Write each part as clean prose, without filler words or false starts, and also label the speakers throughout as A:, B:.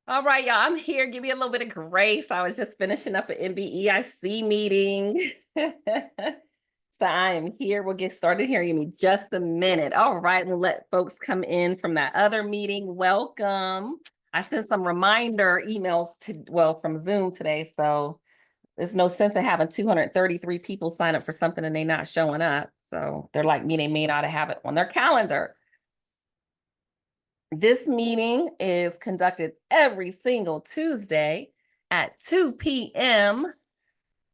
A: All right, y'all. I'm here. Give me a little bit of grace. I was just finishing up an MBEIC meeting. So I am here. We'll get started here. Give me just a minute. All right. We'll let folks come in from that other meeting. Welcome. I sent some reminder emails from Zoom today. So there's no sense in having 233 people sign up for something and they not showing up. So they're like me, they may not have it on their calendar. This meeting is conducted every single Tuesday at 2 p.m.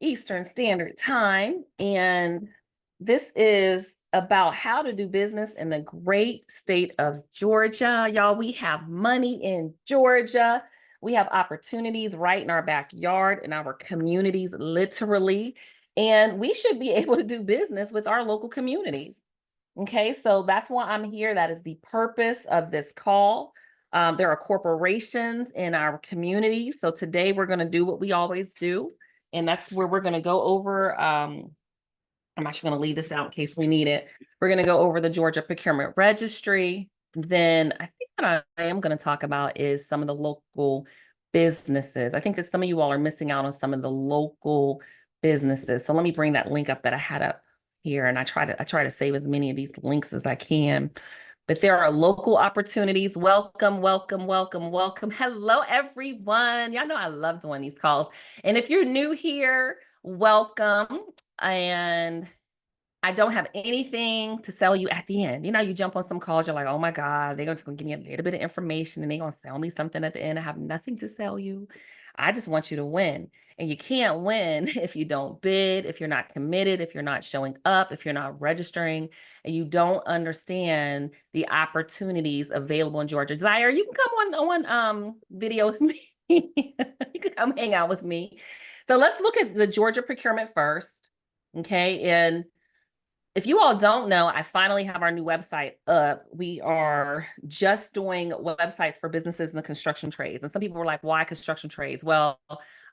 A: Eastern Standard Time. And this is about how to do business in the great state of Georgia. Y'all, we have money in Georgia. We have opportunities right in our backyard, in our communities, literally. And we should be able to do business with our local communities. Okay, so that's why I'm here. That is the purpose of this call. There are corporations in our community. So today we're going to do what we always do. And that's where we're going to go over. I'm actually going to leave this out in case we need it. We're going to go over the Georgia Procurement Registry. Then I think what I am going to talk about is some of the local businesses. I think that some of you all are missing out on some of the local businesses. So let me bring that link up that I had up here, and I try to save as many of these links as I can. But there are local opportunities. Welcome, welcome, welcome, welcome. Hello, everyone. Y'all know I love doing these calls. And if you're new here, welcome. And I don't have anything to sell you at the end. You know, you jump on some calls, you're like, oh my God, they're just gonna give me a little bit of information and they're gonna sell me something at the end. I have nothing to sell you. I just want you to win. And you can't win if you don't bid, if you're not committed, if you're not showing up, if you're not registering, and you don't understand the opportunities available in Georgia. Zaire, you can come on video with me. You can come hang out with me. So let's look at the Georgia procurement first. Okay. And if you all don't know, I finally have our new website up. We are just doing websites for businesses in the construction trades. And some people were like, why construction trades? Well,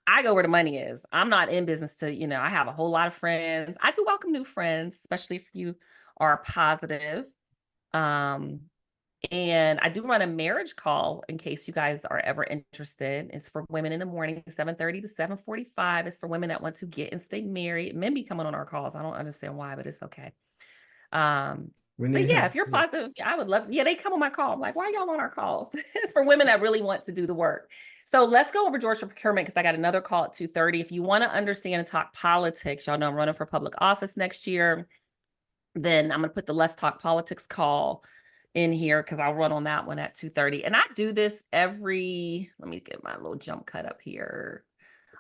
A: I go where the money is. I'm not in business to, I have a whole lot of friends. I do welcome new friends, especially if you are positive. And I do run a marriage call in case you guys are ever interested. It's for women in the morning, 7:30 to 7:45. It's for women that want to get and stay married. Men be coming on our calls. I don't understand why, but it's okay. But yeah, if you're positive, I would love, they come on my call. I'm like, why y'all on our calls? It's for women that really want to do the work. So let's go over Georgia procurement because I got another call at 2:30. If you want to understand and talk politics, y'all know I'm running for public office next year. Then I'm going to put the Let's Talk Politics call in here because I'll run on that one at 2:30. And I do this let me get my little jump cut up here.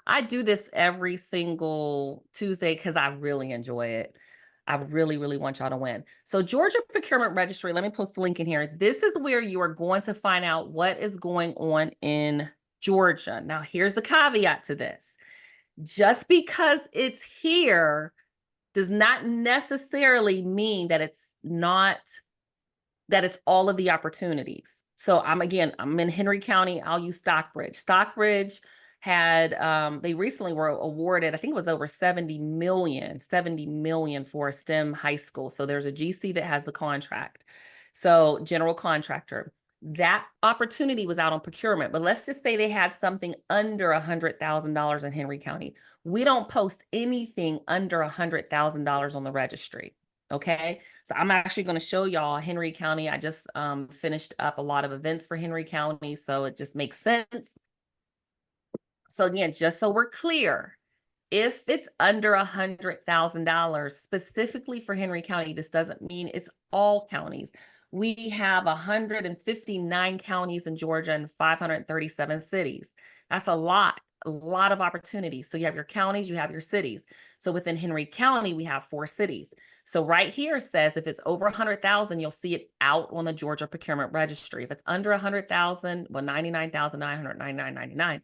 A: I do this every single Tuesday because I really enjoy it. I really, really want y'all to win. So Georgia Procurement Registry, let me post the link in here. This is where you are going to find out what is going on in Georgia. Now, here's the caveat to this. Just because it's here does not necessarily mean that it's all of the opportunities. So I'm in Henry County. I'll use Stockbridge. Stockbridge had, they recently were awarded, I think it was over 70 million for a STEM high school. So there's a GC that has the contract. So general contractor, that opportunity was out on procurement, but let's just say they had something under $100,000 in Henry County. We don't post anything under $100,000 on the registry. Okay, so I'm actually going to show y'all Henry County. I just finished up a lot of events for Henry County, so it just makes sense. So again, just so we're clear, if it's under $100,000 specifically for Henry County, this doesn't mean it's all counties. We have 159 counties in Georgia and 537 cities. That's a lot of opportunities. So you have your counties, you have your cities. So within Henry County, we have 4 cities. So right here says if it's over 100,000, you'll see it out on the Georgia Procurement Registry. If it's under 100,000, well, 99,999.99,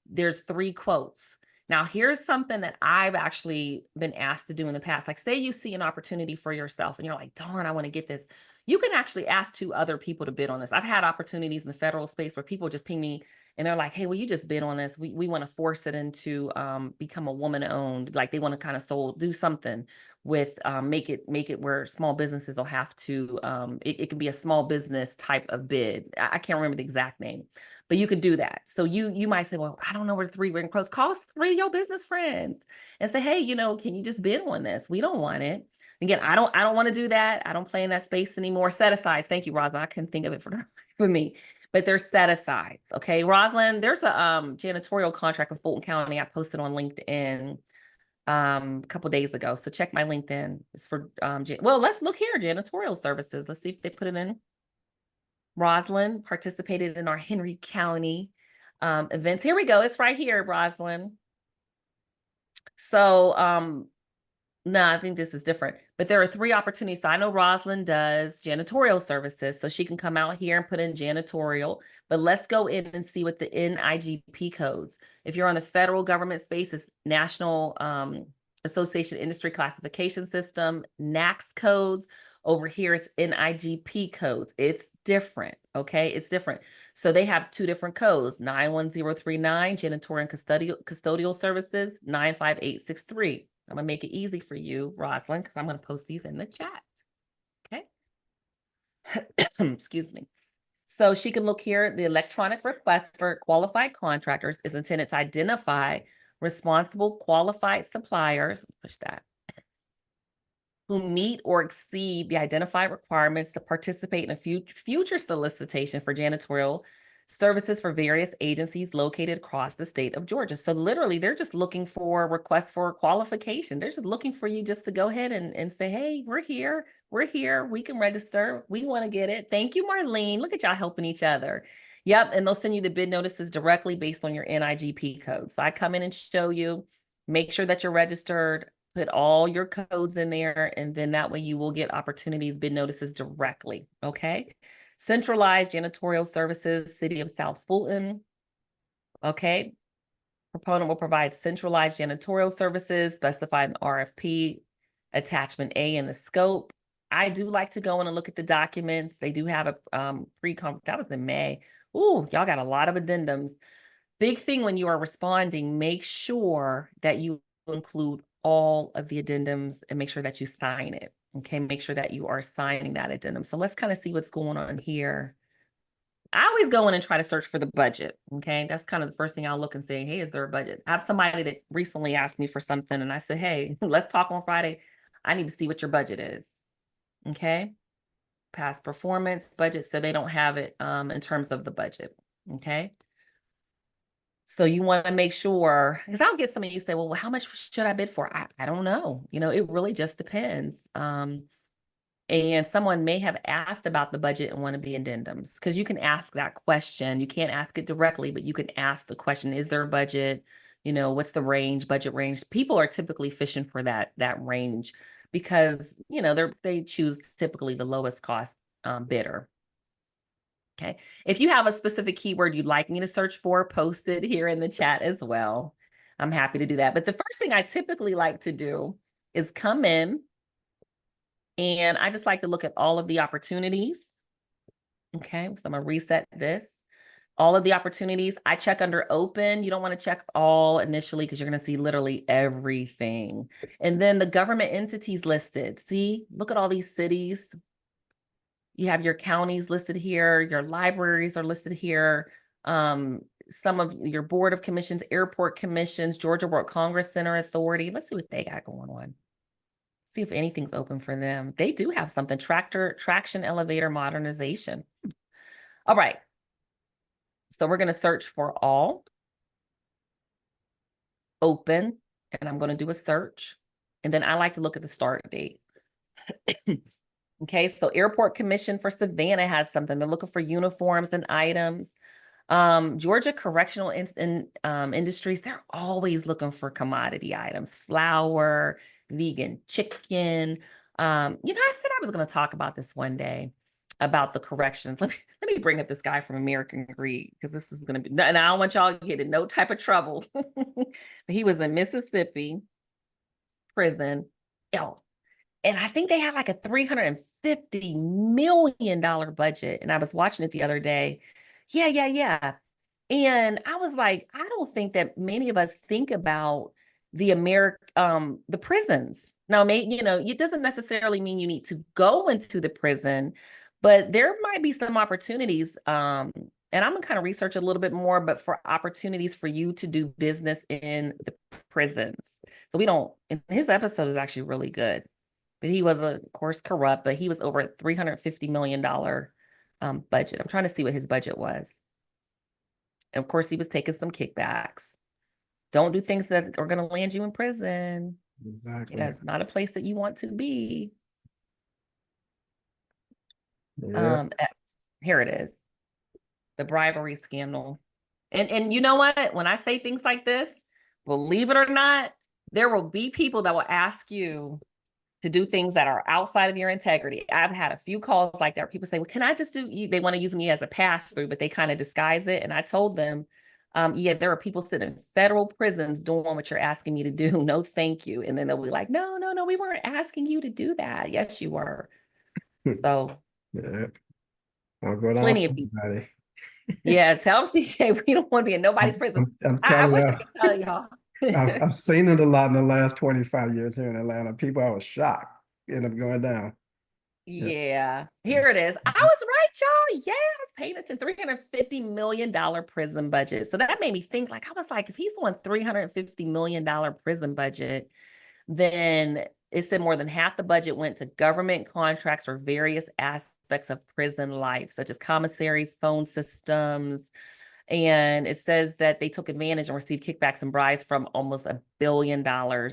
A: there's 3 quotes. Now, here's something that I've actually been asked to do in the past. Like, say you see an opportunity for yourself and you're like, darn, I want to get this. You can actually ask 2 other people to bid on this. I've had opportunities in the federal space where people just ping me and they're like, hey, will you just bid on this? We want to force it into become a woman owned. Like they want to kind of do something with make it where small businesses will have to, it can be a small business type of bid. I can't remember the exact name. But you could do that. So you might say, well, I don't know where 3 written quotes. Call 3 of your business friends and say, hey, can you just bid on this? We don't want it. Again, I don't want to do that. I don't play in that space anymore. Set asides. Thank you, Rosalind. I couldn't think of it for me. But they're set asides. Okay, Rosalind, there's a janitorial contract in Fulton County I posted on LinkedIn a couple days ago. So check my LinkedIn. It's for well, let's look here, janitorial services. Let's see if they put it in. Rosalind participated in our Henry County events. Here we go. It's right here, Rosalind. So no, I think this is different, but there are 3 opportunities. So I know Rosalind does janitorial services, so she can come out here and put in janitorial, but let's go in and see what the NIGP codes. If you're on the federal government space, it's National Association Industry Classification System, NACS codes. Over here, it's NIGP codes. It's different, okay? It's different. So they have 2 different codes, 91039, janitorial and custodial services, 95863. I'm going to make it easy for you, Rosalind, because I'm going to post these in the chat. Okay. Excuse me. So she can look here. The electronic request for qualified contractors is intended to identify responsible qualified suppliers. Push that. Who meet or exceed the identified requirements to participate in a future solicitation for janitorial services for various agencies located across the state of Georgia. So literally, they're just looking for requests for qualification. They're just looking for you just to go ahead and say, hey, we're here, we can register, we want to get it. Thank you, Marlene. Look at y'all helping each other. Yep, and they'll send you the bid notices directly based on your NIGP code. So I come in and show you, make sure that you're registered, put all your codes in there, and then that way you will get opportunities, bid notices directly, okay? Centralized janitorial services, City of South Fulton, okay? Proponent will provide centralized janitorial services specified in RFP, attachment A in the scope. I do like to go in and look at the documents. They do have a pre-conference, that was in May. Ooh, y'all got a lot of addendums. Big thing when you are responding, make sure that you include all of the addendums and make sure that you sign it. Okay, make sure that you are signing that addendum. So let's kind of see what's going on here. I always go in and try to search for the budget. Okay, that's kind of the first thing I'll look and say, hey, is there a budget? I have somebody that recently asked me for something and I said, hey, let's talk on Friday. I need to see what your budget is. Okay, past performance budget. So they don't have it in terms of the budget. Okay. So you want to make sure, because I'll get some of you say, well, how much should I bid for? I don't know. It really just depends. And someone may have asked about the budget and want to be addendums, because you can ask that question. You can't ask it directly, but you can ask the question, is there a budget? What's the range, budget range? People are typically fishing for that range because, they choose typically the lowest cost bidder. Okay. If you have a specific keyword you'd like me to search for, post it here in the chat as well. I'm happy to do that. But the first thing I typically like to do is come in and I just like to look at all of the opportunities. Okay. So I'm going to reset this. All of the opportunities. I check under open. You don't want to check all initially because you're going to see literally everything. And then the government entities listed. See, look at all these cities. You have your counties listed here, your libraries are listed here, some of your board of commissions, airport commissions, Georgia World Congress Center Authority. Let's see what they got going on. See if anything's open for them. They do have something, traction elevator modernization. All right. So we're going to search for all, open, and I'm going to do a search. And then I like to look at the start date. Okay, so Airport Commission for Savannah has something. They're looking for uniforms and items. Georgia Correctional Industries, they're always looking for commodity items, flour, vegan chicken. I said I was going to talk about this one day, about the corrections. Let me bring up this guy from American Greed, because this is going to be, and I don't want y'all to get in no type of trouble. He was in Mississippi prison. And I think they had like a $350 million budget. And I was watching it the other day. Yeah. And I was like, I don't think that many of us think about the prisons. Now, it doesn't necessarily mean you need to go into the prison, but there might be some opportunities and I'm gonna kind of research a little bit more, but for opportunities for you to do business in the prisons. So we don't, and his episode is actually really good. But he was, of course, corrupt, but he was over a $350 million budget. I'm trying to see what his budget was. And of course, he was taking some kickbacks. Don't do things that are going to land you in prison.
B: Exactly.
A: That's not a place that you want to be.
B: Yeah.
A: Here it is. The bribery scandal. And you know what? When I say things like this, believe it or not, there will be people that will ask you to do things that are outside of your integrity. I've had a few calls like that where people say, well, can I just do, they want to use me as a pass-through, but they kind of disguise it. And I told them, yeah, there are people sitting in federal prisons doing what you're asking me to do. No, thank you. And then they'll be like, no, we weren't asking you to do that. Yes, you were. So
B: Yeah. I'll go down
A: plenty
B: for
A: of people.
B: everybody.
A: Yeah, tell CJ we don't want to be in nobody's prison.
B: I'm
A: I
B: telling
A: wish
B: you,
A: I could tell y'all.
B: I've seen it a lot in the last 25 years here in Atlanta. People, I was shocked, end up going down.
A: Yeah, here it is. I was right, y'all. Yeah, I was paying attention. $350 million prison budget. So that made me think, like, I was like, if he's on $350 million prison budget, then it said more than half the budget went to government contracts for various aspects of prison life, such as commissaries, phone systems. And it says that they took advantage and received kickbacks and bribes from almost $1 billion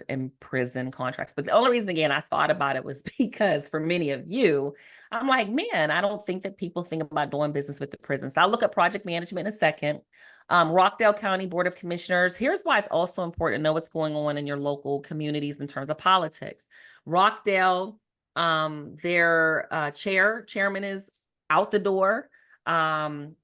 A: in prison contracts. But the only reason, again, I thought about it was because for many of you, I'm like, man, I don't think that people think about doing business with the prison. So I'll look at project management in a second. Rockdale County Board of Commissioners. Here's why it's also important to know what's going on in your local communities in terms of politics. Rockdale, their chairman is out the door. What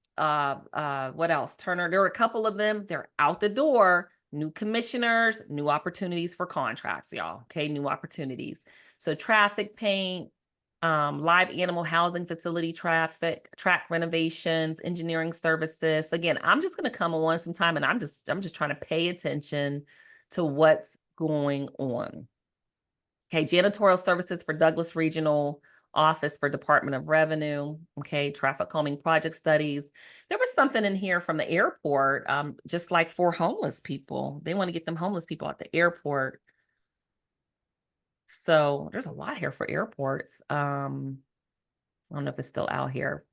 A: else? Turner, there were a couple of them. They're out the door. New commissioners, new opportunities for contracts, y'all. Okay, new opportunities. So traffic paint, live animal housing facility track renovations, engineering services. Again, I'm just going to come on sometime and I'm just trying to pay attention to what's going on. Okay, janitorial services for Douglas Regional Office for Department of Revenue. Okay, traffic calming project studies. There was something in here from the airport, just like for homeless people. They want to get them homeless people at the airport. So there's a lot here for airports. I don't know if it's still out here,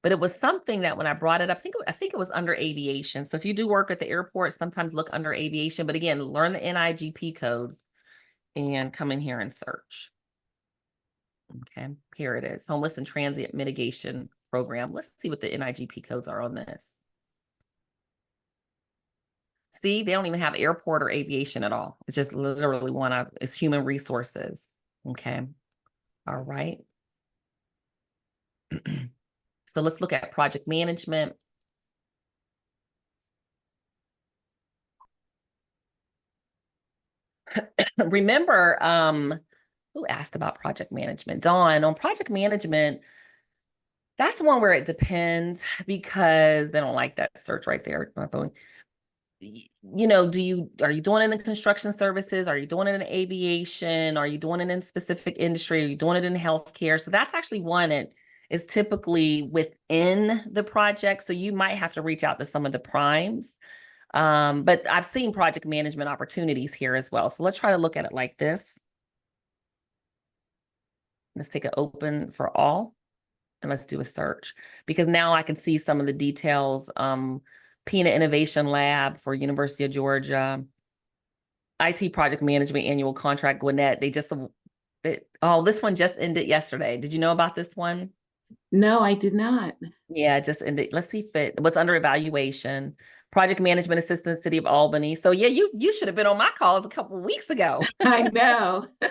A: but it was something that when I brought it up, I think it was under aviation. So if you do work at the airport, sometimes look under aviation. But again, learn the NIGP codes and come in here and search. Okay, here it is. Homeless and Transient Mitigation Program. Let's see what the NIGP codes are on this. See, they don't even have airport or aviation at all. It's just literally it's human resources. Okay, all right. So let's look at project management. Remember, who asked about project management? Dawn, on project management, that's one where it depends because they don't like that search right there. My phone. You know, are you doing it in construction services? Are you doing it in aviation? Are you doing it in specific industry? Are you doing it in healthcare? So that's actually one that is typically within the project. So you might have to reach out to some of the primes. But I've seen project management opportunities here as well. So let's try to look at it like this. Let's take it open for all and let's do a search because now I can see some of the details. Pina Innovation Lab for University of Georgia, IT Project Management Annual Contract, Gwinnett. This one just ended yesterday. Did you know about this one?
C: No, I did not.
A: Yeah, it just ended. Let's see what's under evaluation. Project Management Assistant, City of Albany. So yeah, you should have been on my calls a couple of weeks ago.
C: I know.
A: So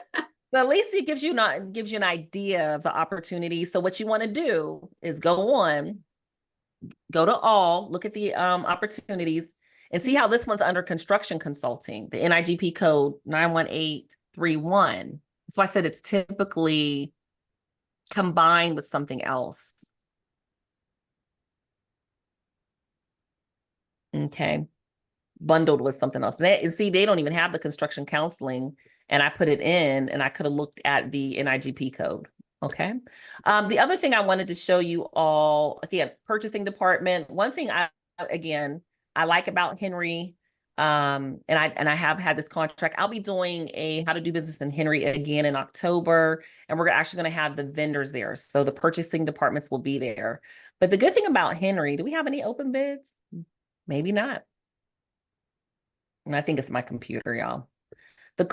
A: at least it gives you an idea of the opportunity. So what you want to do is go to all, look at the opportunities and see how this one's under construction consulting, the NIGP code 91831. So I said it's typically combined with something else. Okay. Bundled with something else. They don't even have the construction counseling, and I put it in and I could have looked at the NIGP code. Okay. The other thing I wanted to show you all, again, purchasing department. One thing I like about Henry, and I have had this contract. I'll be doing a how to do business in Henry again in October, and we're actually going to have the vendors there. So the purchasing departments will be there. But the good thing about Henry, do we have any open bids? Maybe not. And I think it's my computer, y'all.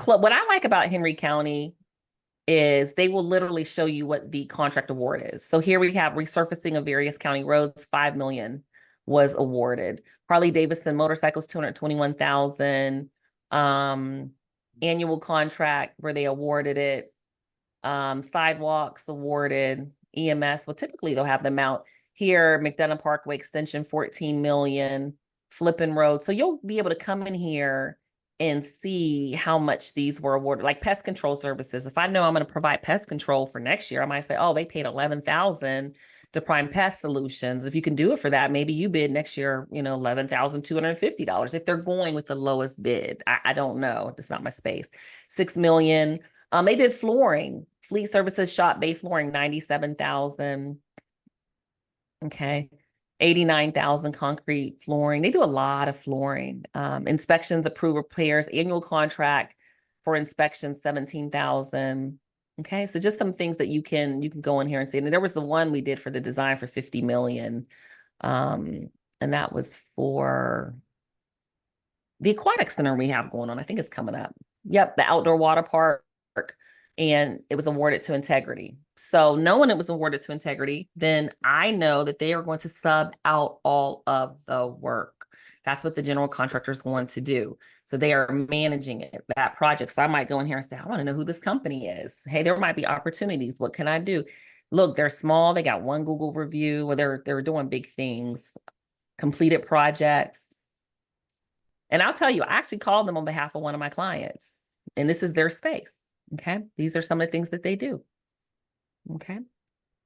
A: What I like about Henry County is they will literally show you what the contract award is. So here we have resurfacing of various county roads, 5 million was awarded. Harley Davidson motorcycles, 221,000. Annual contract where they awarded it. Sidewalks awarded. EMS, well, typically they'll have the amount here. McDonough Parkway extension, 14 million. Flippin' Road. So you'll be able to come in here and see how much these were awarded, like pest control services. If I know I'm going to provide pest control for next year, I might say, oh, they paid 11,000 to Prime Pest Solutions. If you can do it for that, maybe you bid next year, you know, $11,250 if they're going with the lowest bid. I don't know. It's not my space. 6 million. They did flooring, Fleet Services Shop Bay Flooring, 97,000. Okay. 89,000 concrete flooring. They do a lot of flooring. Inspections, approved repairs, annual contract for inspections, 17,000. Okay, so just some things that you can go in here and see. And there was the one we did for the design for 50 million. And that was for the aquatic center we have going on. I think it's coming up. Yep, the outdoor water park. And it was awarded to Integrity. So knowing it was awarded to Integrity, then I know that they are going to sub out all of the work. That's what the general contractor is going to do. So they are managing it, that project. So I might go in here and say, I want to know who this company is. Hey, there might be opportunities. What can I do? Look, they're small. They got one Google review where they're doing big things, completed projects. And I'll tell you, I actually called them on behalf of one of my clients, and this is their space. Okay. These are some of the things that they do. Okay.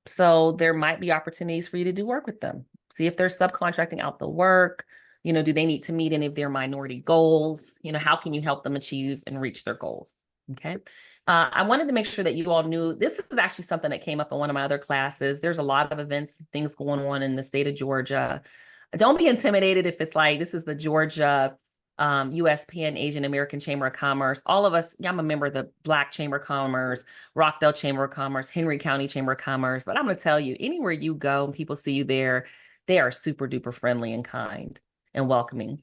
A: So there might be opportunities for you to do work with them. See if they're subcontracting out the work. You know, do they need to meet any of their minority goals? You know, how can you help them achieve and reach their goals? Okay. I wanted to make sure that you all knew this is actually something that came up in one of my other classes. There's a lot of events, things going on in the state of Georgia. Don't be intimidated if it's like, this is the Georgia U.S. Pan Asian American Chamber of Commerce. All of us, I'm a member of the Black Chamber of Commerce, Rockdale Chamber of Commerce, Henry County Chamber of Commerce. But I'm going to tell you, anywhere you go and people see you there, they are super duper friendly and kind and welcoming.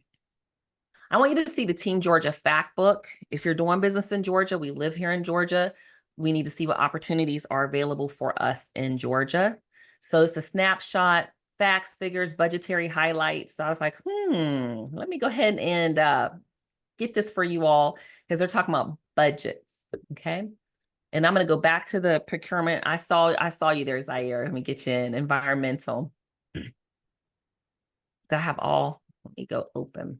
A: I want you to see the Team Georgia fact book. If you're doing business in Georgia, we live here in Georgia, we need to see what opportunities are available for us in Georgia. So it's a snapshot, facts, figures, budgetary highlights. So I was like, let me go ahead and get this for you all because they're talking about budgets. Okay. And I'm going to go back to the procurement. I saw you there, Zaire. Let me get you in environmental. I have all, let me go open.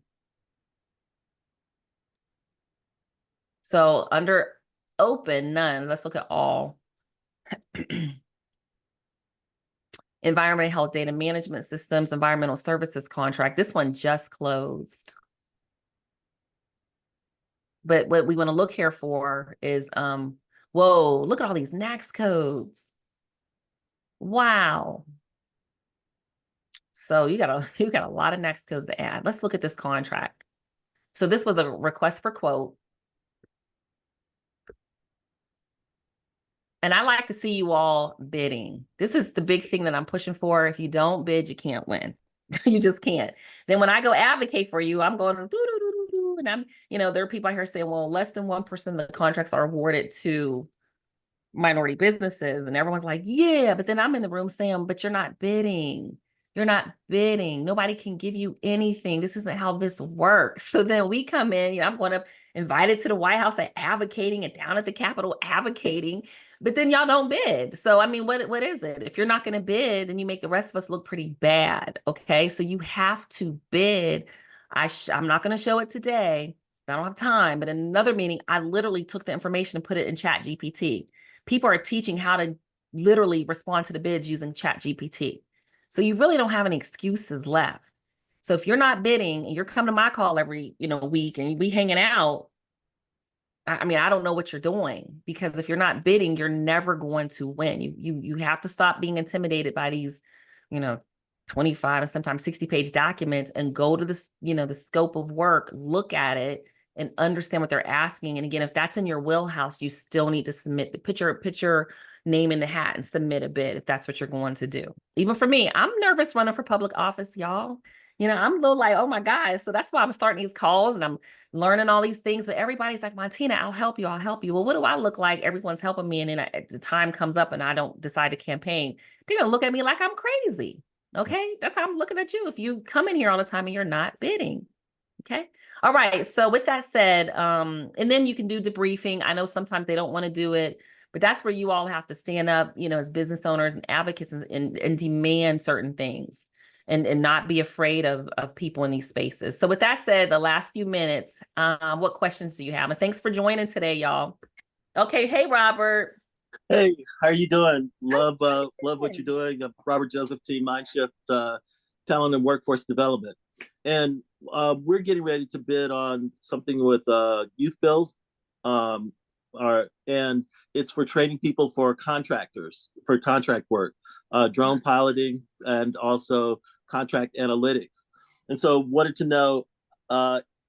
A: So under open, none, let's look at all. Environmental health data management systems, environmental services contract. This one just closed. But what we want to look here for is, whoa, look at all these NAICS codes. Wow. So you got a lot of NAICS codes to add. Let's look at this contract. So this was a request for quote. And I like to see you all bidding. This is the big thing that I'm pushing for. If you don't bid, you can't win. You just can't. Then when I go advocate for you, I'm going, and I'm, you know, there are people out here saying, well, less than 1% of the contracts are awarded to minority businesses. And everyone's like, yeah, but then I'm in the room saying, but you're not bidding. You're not bidding. Nobody can give you anything. This isn't how this works. So then we come in, you know, I'm going up invited to the White House, they're advocating, and down at the Capitol advocating, but then y'all don't bid. So, I mean, what is it? If you're not going to bid, then you make the rest of us look pretty bad. Okay. So you have to bid. I'm not going to show it today. I don't have time, but in another meeting, I literally took the information and put it in Chat GPT. People are teaching how to literally respond to the bids using Chat GPT. So you really don't have any excuses left. So if you're not bidding and you're coming to my call every, week and we hanging out, I mean, I don't know what you're doing, because if you're not bidding, you're never going to win. You have to stop being intimidated by these, 25 and sometimes 60-page documents, and go to this, the scope of work, look at it and understand what they're asking. And again, if that's in your wheelhouse, you still need to submit, put your name in the hat and submit a bid if that's what you're going to do. Even for me, I'm nervous running for public office, y'all. I'm a little like, oh my God. So that's why I'm starting these calls and I'm learning all these things. But everybody's like, Montina, I'll help you. I'll help you. Well, what do I look like? Everyone's helping me. And then the time comes up and I don't decide to campaign. They're going to look at me like I'm crazy. Okay. That's how I'm looking at you if you come in here all the time and you're not bidding. Okay. All right. So with that said, and then you can do debriefing. I know sometimes they don't want to do it, but that's where you all have to stand up, as business owners and advocates, and demand certain things, and not be afraid of people in these spaces. So with that said, the last few minutes, what questions do you have? And thanks for joining today, y'all. Okay. Hey, Robert.
D: Hey, how are you doing? Love what you're doing. Robert Joseph, Team Mindshift, Talent and Workforce Development. And we're getting ready to bid on something with Youth Build. And it's for training people for contractors, for contract work, drone piloting, and also contract analytics. And so wanted to know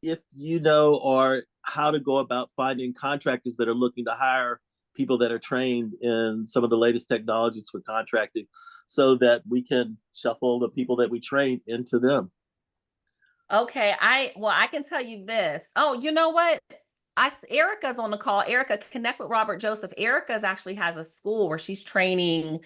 D: if you know, or how to go about finding contractors that are looking to hire people that are trained in some of the latest technologies for contracting, so that we can shuffle the people that we train into them.
A: Okay, I can tell you this. Oh, you know what? Erica's on the call. Erica, connect with Robert Joseph. Erica's actually has a school where she's training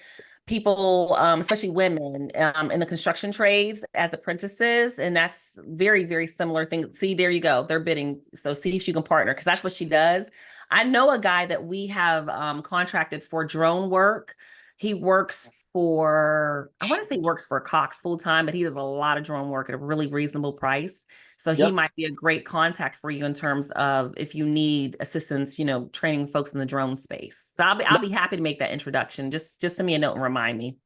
A: people, especially women, in the construction trades as apprentices. And that's very, very similar thing. See, there you go. They're bidding. So see if you can partner, because that's what she does. I know a guy that we have contracted for drone work. He works for, I want to say works for Cox full time, but he does a lot of drone work at a really reasonable price. So he might be a great contact for you in terms of if you need assistance, training folks in the drone space. So I'll be happy to make that introduction. Just send me a note and remind me.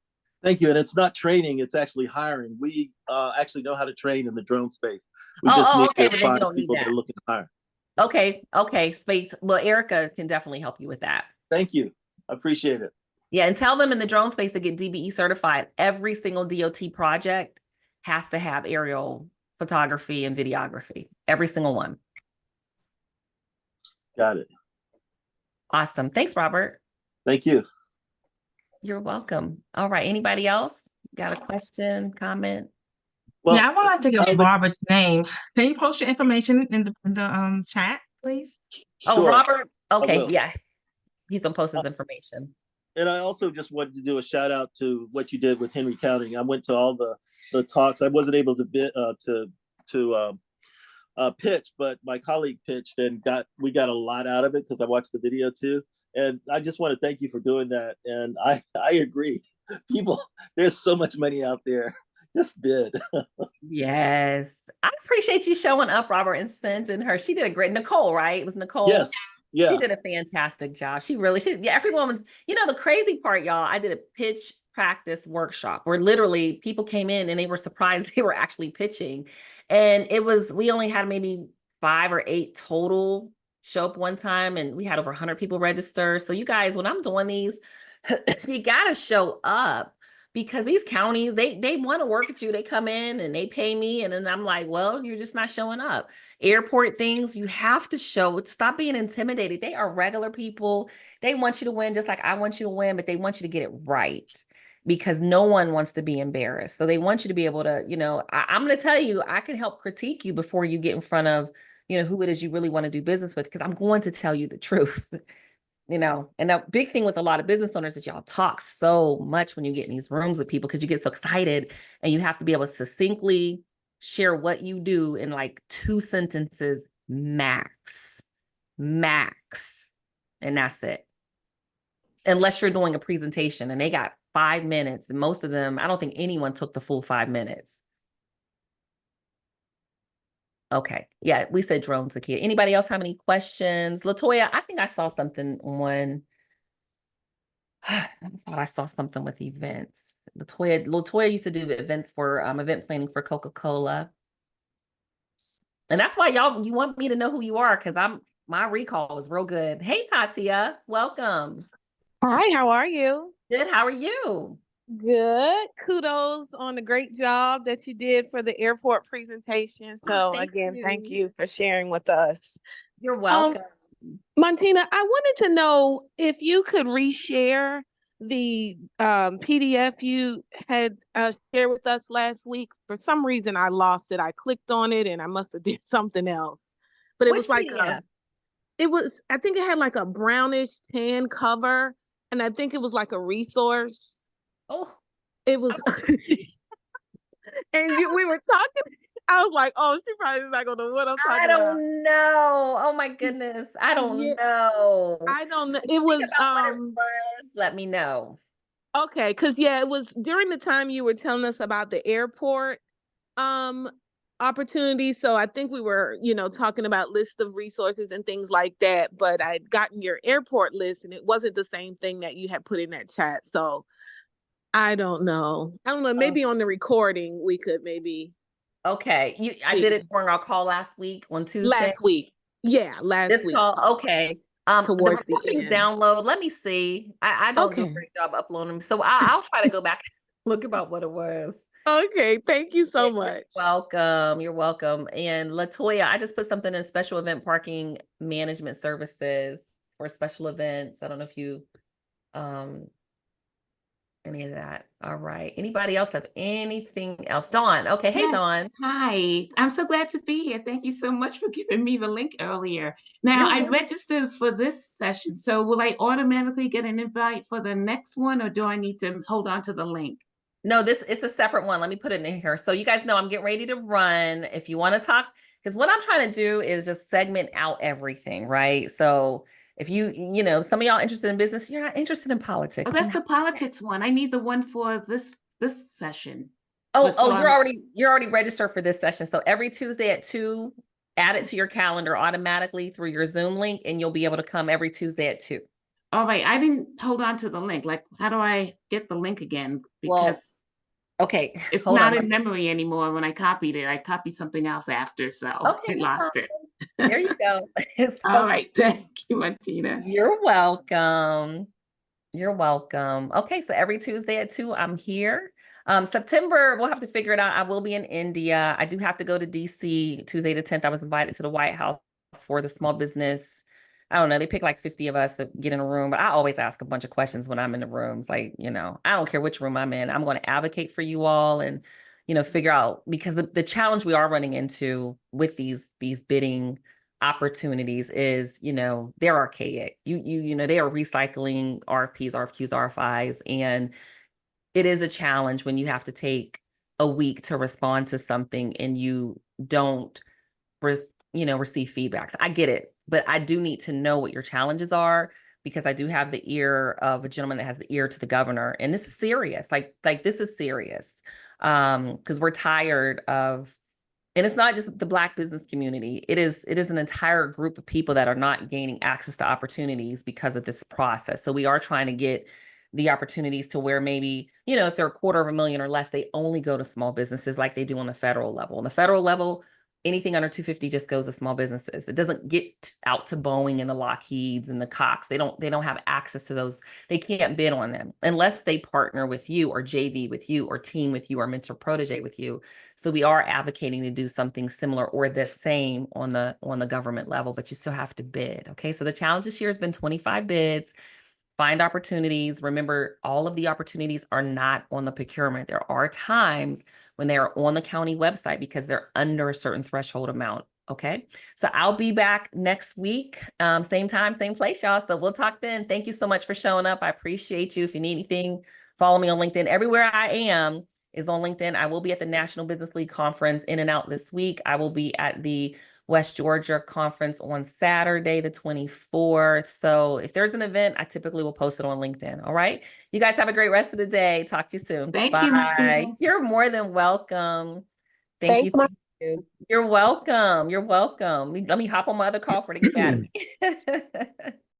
D: Thank you. And it's not training, it's actually hiring. We actually know how to train in the drone space. We just need to find people that are looking to hire.
A: Okay. Space. Well, Erica can definitely help you with that.
D: Thank you. I appreciate it.
A: Yeah. And tell them in the drone space to get DBE certified. Every single DOT project has to have aerial photography and videography. Every single one.
D: Got it.
A: Awesome. Thanks, Robert.
D: Thank you.
A: You're welcome. All right. Anybody else got a question, comment?
E: Well, yeah, I would like to get Robert's name. Can you post your information in the chat, please?
A: Oh, sure. Robert. Okay. Yeah. He's gonna post his information.
D: And I also just wanted to do a shout out to what you did with Henry County. I went to all the talks. I wasn't able to bid pitch, but my colleague pitched and we got a lot out of it because I watched the video too. And I just want to thank you for doing that. And I agree. People, there's so much money out there. Just bid. Yes.
A: I appreciate you showing up, Robert, and sending her. She did a great, Nicole, right? It was Nicole.
D: Yes. Yeah.
A: She did a fantastic job. Everyone was, the crazy part, y'all, I did a pitch practice workshop where literally people came in and they were surprised they were actually pitching. And we only had maybe 5 or 8 total show up one time, and we had over 100 people register. So you guys, when I'm doing these, you got to show up. Because these counties, they want to work with you. They come in and they pay me. And then I'm like, well, you're just not showing up. Airport things, you have to show. Stop being intimidated. They are regular people. They want you to win just like I want you to win, but they want you to get it right. Because no one wants to be embarrassed. So they want you to be able to, I'm going to tell you, I can help critique you before you get in front of, who it is you really want to do business with. Because I'm going to tell you the truth. And the big thing with a lot of business owners is y'all talk so much when you get in these rooms with people because you get so excited, and you have to be able to succinctly share what you do in like 2 sentences max. And that's it. Unless you're doing a presentation and they got 5 minutes, and most of them, I don't think anyone took the full 5 minutes. Okay. Yeah, we said drones, Akia. Anybody else have any questions? Latoya, I think I saw something on, I thought I saw something with events. Latoya used to do events for event planning for Coca-Cola. And that's why you want me to know who you are, because My recall was real good. Hey, Tatia, welcome.
F: Hi, how are you?
A: Good. How are you?
F: Good. Kudos on the great job that you did for the airport presentation. So
A: Thank
F: again, thank
A: you.
F: you for sharing with us.
A: You're welcome.
F: Montina, I wanted to know if you could reshare the PDF you had shared with us last week. For some reason, I lost it. I clicked on it and I must have did something else. But it
A: Which
F: was like
A: PDF?
F: I think it had like a brownish tan cover, and I think it was like a resource.
A: Oh,
F: It was, and we were talking. I was like, "Oh, she probably is not gonna know what I'm
A: I
F: talking about."
A: don't know. Oh my goodness. I don't
F: Yeah,
A: know.
F: I don't know.
A: If you
F: It
A: think
F: was
A: about what it was, let me know.
F: okay, because yeah, it was during the time you were telling us about the airport um opportunities. So I think we were, talking about list of resources and things like that. But I'd gotten your airport list, and it wasn't the same thing that you had put in that chat. So I don't know. I don't know.
A: Oh,
F: Maybe on the recording we could maybe
A: okay. I did
F: see.
A: it during our call last week on Tuesday.
F: Last week. Yeah,
A: This
F: last week's
A: call,
F: call
A: okay. The
F: towards the
A: recordings
F: end.
A: download. Let me see. I don't do a
F: Okay.
A: great job uploading them, so I'll try to go back and look about what it was.
F: Okay. Thank you
A: Yeah,
F: so
A: you're
F: much.
A: welcome. You're welcome. And Latoya, I just put something in special event parking management services for special events. I don't know if you um any of that. All right. Anybody else have anything else? Dawn. Okay. Hey,
C: Yes.
A: Dawn.
C: Hi. I'm so glad to be here. Thank you so much for giving me the link earlier. Now,
A: You're
C: I
A: welcome.
C: registered for this session, so will I automatically get an invite for the next one, or do I need to hold on to the link?
A: No, it's a separate one. Let me put it in here. So you guys know I'm getting ready to run. If you want to talk, because what I'm trying to do is just segment out everything, right? So if some of y'all interested in business, you're not interested in politics.
C: Oh, that's
A: then
C: the politics one. I need the one for this session.
A: Oh,
C: So
A: you're already registered for this session. So every Tuesday at 2, add it to your calendar automatically through your Zoom link, and you'll be able to come every Tuesday at 2.
C: all right. I didn't hold on to the link. Like, how do I get the link again?
A: Well,
C: Because
A: okay,
C: it's
A: hold
C: not
A: on.
C: in memory anymore. When I copied it, I copied something else after, so
A: Okay,
C: I
A: no
C: lost it.
A: problem. There you go.
C: All
A: So
C: right. Thank you, Montina.
A: you're welcome. You're welcome. Okay, so every Tuesday at 2, I'm here. September, we'll have to figure it out. I will be in India. I do have to go to DC Tuesday the 10th. I was invited to the White House for the small business. I don't know. They pick like 50 of us to get in a room, but I always ask a bunch of questions when I'm in the rooms. Like, I don't care which room I'm in. I'm going to advocate for you all and, figure out, because the challenge we are running into with these bidding opportunities is, they're archaic. They are recycling RFPs, RFQs, RFIs, and it is a challenge when you have to take a week to respond to something and you don't receive feedbacks. I get it, but I do need to know what your challenges are, because I do have the ear of a gentleman that has the ear to the governor, and this is serious. Like this is serious. Because we're tired of, and it's not just the Black business community. It is an entire group of people that are not gaining access to opportunities because of this process. So we are trying to get the opportunities to where maybe, if they're $250,000 or less, they only go to small businesses like they do on the federal level. On the federal level, anything under 250 just goes to small businesses. It doesn't get out to Boeing and the Lockheeds and the Cox. They don't have access to those. They can't bid on them unless they partner with you or JV with you or team with you or mentor protege with you. So we are advocating to do something similar or the same on the government level, but you still have to bid. Okay. So the challenge this year has been 25 bids. Find opportunities. Remember, all of the opportunities are not on the procurement. There are times when they are on the county website because they're under a certain threshold amount. Okay. So I'll be back next week. Same time, same place, y'all. So we'll talk then. Thank you so much for showing up. I appreciate you. If you need anything, follow me on LinkedIn. Everywhere I am is on LinkedIn. I will be at the National Business League Conference in and out this week. I will be at the West Georgia conference on Saturday, the 24th. So if there's an event, I typically will post it on LinkedIn. All right. You guys have a great rest of the day. Talk to you soon.
C: Thank you,
A: Bye.
C: Montina.
A: You're more than welcome. Thank you.
F: Thanks,
A: Thank you. You're welcome. You're welcome. Let me hop on my other call for to get mad at me.